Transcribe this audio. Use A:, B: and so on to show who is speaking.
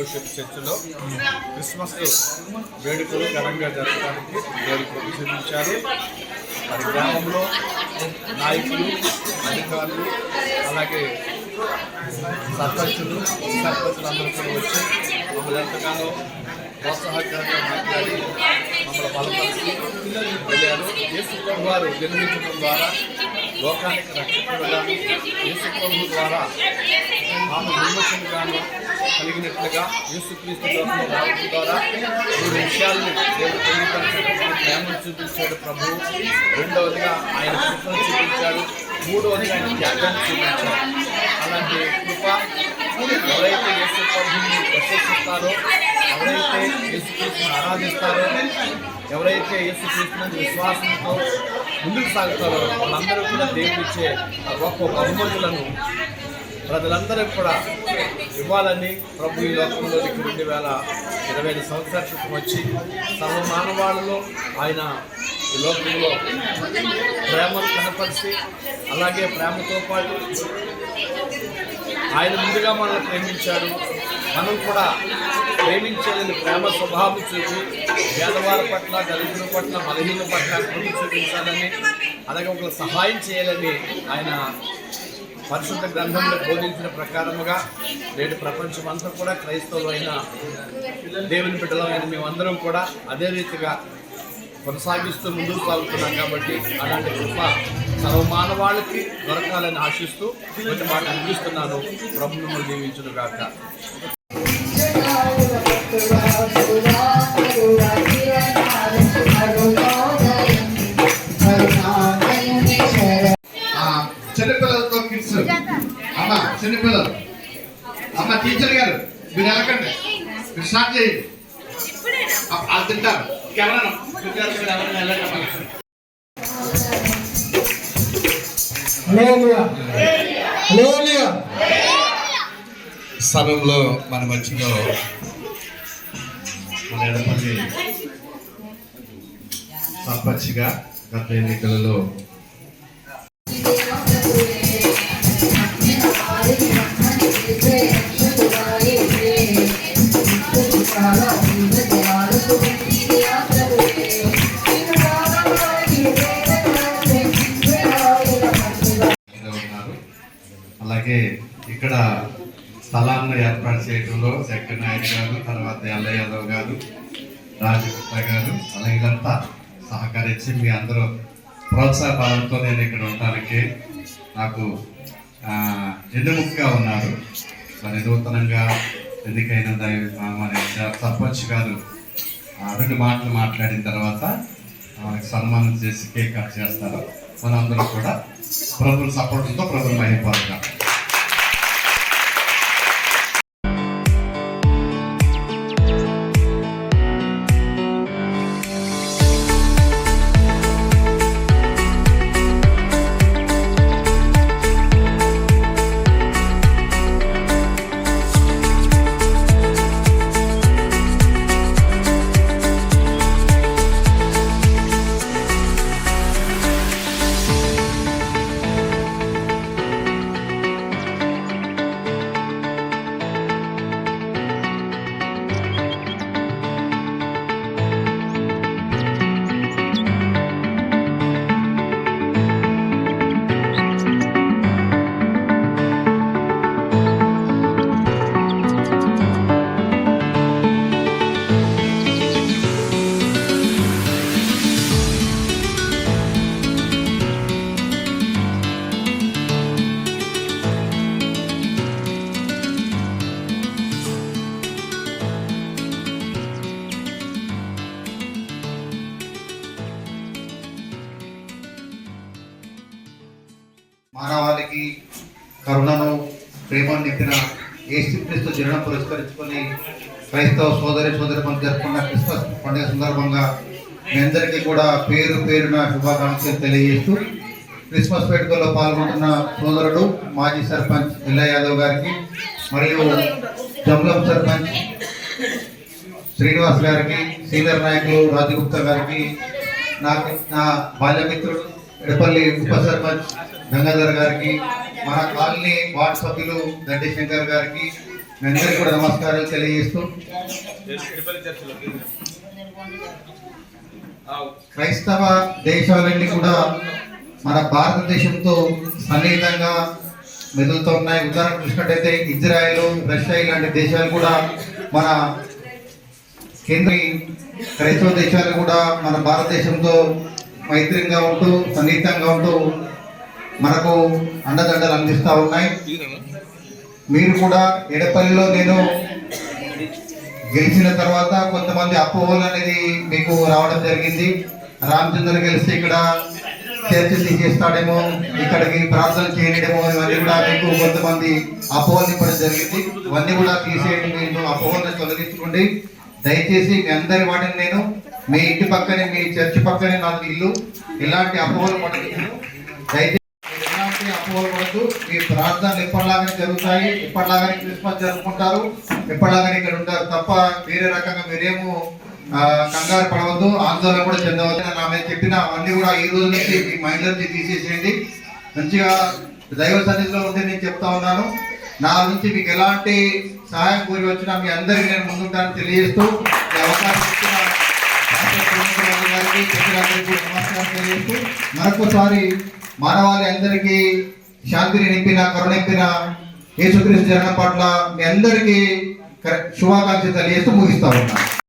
A: Fellowship చర్చిలో Christmas వేడుకలు ఘనంగా జరగడానికి దేవుడు ప్రతిష్ఠించారు. మరి గ్రామంలో నాయకులు, అధికారులు, అలాగే సర్పంచులందరూ కూడా వచ్చి మమ్మల్ని ఎంతగానో ప్రోత్సాహకరంగా మాట్లాడి మమ్మల్ని బలపరిచి వెళ్ళారు. యేసు ప్రభు వారు జన్మించడం ద్వారా లోకానికి రక్షకుడుగాను, యేసు ప్రభు ద్వారా ఆమె విమోచనగాను కలిగినట్లుగా యేసుక్రీస్తు లోకంలో రావడం ద్వారా 3 విషయాలను దేవుడు తెలియపరిచినటువంటి ప్రేమను చూపించాడు ప్రభు. రెండవదిగా ఆయన కృపను చూపించాడు. మూడవదిగా ఆయన త్యాగాన్ని చూపించాడు. అలాంటి కృప ఎవరైతే యేసు ప్రభుని ప్రశంసిస్తారో, ఎవరైతే యేసుక్రీస్తుని ఆరాధిస్తారో, ఎవరైతే యేసుక్రీస్తుని విశ్వాసంతో ముందుకు సాగుతారో వాళ్ళందరూ కూడా దేవుడిచ్చే గొప్ప బహుమతులను ప్రజలందరూ కూడా ఇవ్వాలని ప్రభు ఈ లోకంలోనికి 2025 సంవత్సరాల క్రితం వచ్చి సర్వమానవాళిలో ఆయన ఈ లోకంలో ప్రేమను కనపరిచి, అలాగే ప్రేమతో పాటు ఆయన ముందుగా మనల్ని ప్రేమించాడు. మనం కూడా ప్రేమించాలని ప్రేమ స్వభావం చూపి పేదవారి పట్ల, దళితుల పట్ల, బలహీనుల పట్ల కృప చూపించాలని, అలాగే ఒకరు సహాయం చేయాలని ఆయన పరిశుద్ధ గ్రంథంలో బోధించిన ప్రకారముగా నేటి ప్రపంచం అంతా కూడా క్రైస్తవులైన దేవుని బిడ్డలమైన మేమందరం కూడా అదే రీతిగా కొనసాగిస్తూ ముందుకు సాగుతున్నాం. కాబట్టి అలాంటి కృప సర్వమానవాళ్ళకి దొరకాలని ఆశిస్తూ కొన్ని మాట అందిస్తున్నాను. ప్రభు మిమ్మల్ని దీవించును గాక.
B: చిన్నపిల్లలతో కిడ్స్ అమ్మ, చిన్నపిల్లలు అమ్మ, టీచర్ గారు మీరు వెళ్ళకండి, మీరు స్టార్ట్ చేయండి. వాళ్ళు తింటారు. సమయంలో మన మధ్యలో మన ఎడపల్లి సర్పంచ్గా గత ఎన్నికలలో అలాగే ఇక్కడ స్థలాన్ని ఏర్పాటు చేయడంలో శంకర్ నాయుడు గారు, తర్వాత ఎల్లయ్య యాదవ్ గారు, రాజగుప్తా గారు, అలాగే ఇదంతా సహకరించి మీ అందరూ ప్రోత్సాహంతో నేను ఇక్కడ ఉండటానికి నాకు ఎన్నుముఖగా ఉన్నారు. మరి నూతనంగా ఎన్నికైన మరి సర్పంచ్ గారు 2 మాటలు మాట్లాడిన తర్వాత సన్మానం చేసి కేక్ కట్ చేస్తారు. మనందరూ కూడా ప్రభుత్వ సపోర్ట్తో ప్రభుత్వ మహిళ మానవాళికి కరుణను, ప్రేమను నింపిన యేసుక్రీస్తు జన్మను పురస్కరించుకొని క్రైస్తవ సోదరి మధ్య జరుపుకున్న క్రిస్మస్ పండుగ సందర్భంగా మీ అందరికీ కూడా పేరు పేరున శుభాకాంక్షలు తెలియజేస్తూ క్రిస్మస్ వేడుకల్లో పాల్గొంటున్న సోదరుడు మాజీ సర్పంచ్ ఎల్లయ్య యాదవ్ గారికి మరియు జమ్లం సర్పంచ్ శ్రీనివాస్ గారికి, సీనియర్ నాయకులు రాజగుప్తా గారికి, నా బాల్యమిత్రుడు ఎడపల్లి ఉప సర్పంచ్ గంగాధర్ గారికి, మన కాలనీ వార్డు సభ్యులు గడ్డి శంకర్ గారికి,
C: మీ అందరికీ కూడా నమస్కారాలు తెలియజేస్తూ క్రైస్తవ దేశాలన్నీ కూడా మన భారతదేశంతో సన్నిహితంగా మెదులుతూ ఉన్నాయి. ఉదాహరణ చూసినట్టయితే ఇజ్రాయెల్, రష్యా ఇలాంటి దేశాలు కూడా మన కేంద్ర క్రైస్తవ దేశాలు కూడా మన భారతదేశంతో మైత్రిగా ఉంటూ సన్నిహితంగా ఉంటూ మనకు అండదండలు అందిస్తూ ఉన్నాయి. మీరు కూడా ఎడపల్లిలో నేను గెలిచిన తర్వాత కొంతమంది అపోహలు అనేది మీకు రావడం జరిగింది. రామచంద్ర గెలిస్తే ఇక్కడ చర్చ తీసేస్తాడేమో, ఇక్కడికి ప్రార్థన చేయడమో, ఇవన్నీ కూడా మీకు కొంతమంది అపోహలు ఇవ్వడం జరిగింది. ఇవన్నీ కూడా తీసేయండి, మీరు అపోహలను తొలగించుకోండి దయచేసి. మీ అందరి వాటిని నేను మీ ఇంటి పక్కనే, మీ చర్చి పక్కనే నాకు ఇల్లు. ఎలాంటి అపోహలు పడదు, దయచేసి ఎలాంటి అపోహలు పడద్దు. మీ ప్రార్థనలు ఎప్పటిలాగానే జరుగుతాయి, ఎప్పటిలాగానే క్రిస్మస్ జరుపుకుంటారు, ఎప్పటిలాగానే ఇక్కడ ఉంటారు తప్ప వేరే రకంగా మీరేమో కంగారు పడవద్దు, ఆందోళన కూడా చెందవద్దు. నా మీద చెప్పిన అవన్నీ కూడా ఈ రోజు నుంచి మీ మైండ్ నుంచి తీసేసేయండి. మంచిగా దైవ సన్నిధిలో ఉంటే నేను చెప్తా ఉన్నాను. నా నుంచి మీకు ఎలాంటి సహాయం కోరి వచ్చినా మీ అందరికీ నేను ముందుంటానని తెలియజేస్తూ ఈ అవకాశం ఇచ్చిన గారికి ప్రజలందరికీ నమస్కారం తెలియజేస్తూ మరొకసారి మానవాళి అందరికీ శాంతిని నింపిన, కరుణ నింపిన యేసుక్రీస్తు జననం పట్ల మీ అందరికీ శుభాకాంక్షలు తెలియజేస్తూ ముగిస్తా ఉన్నాను.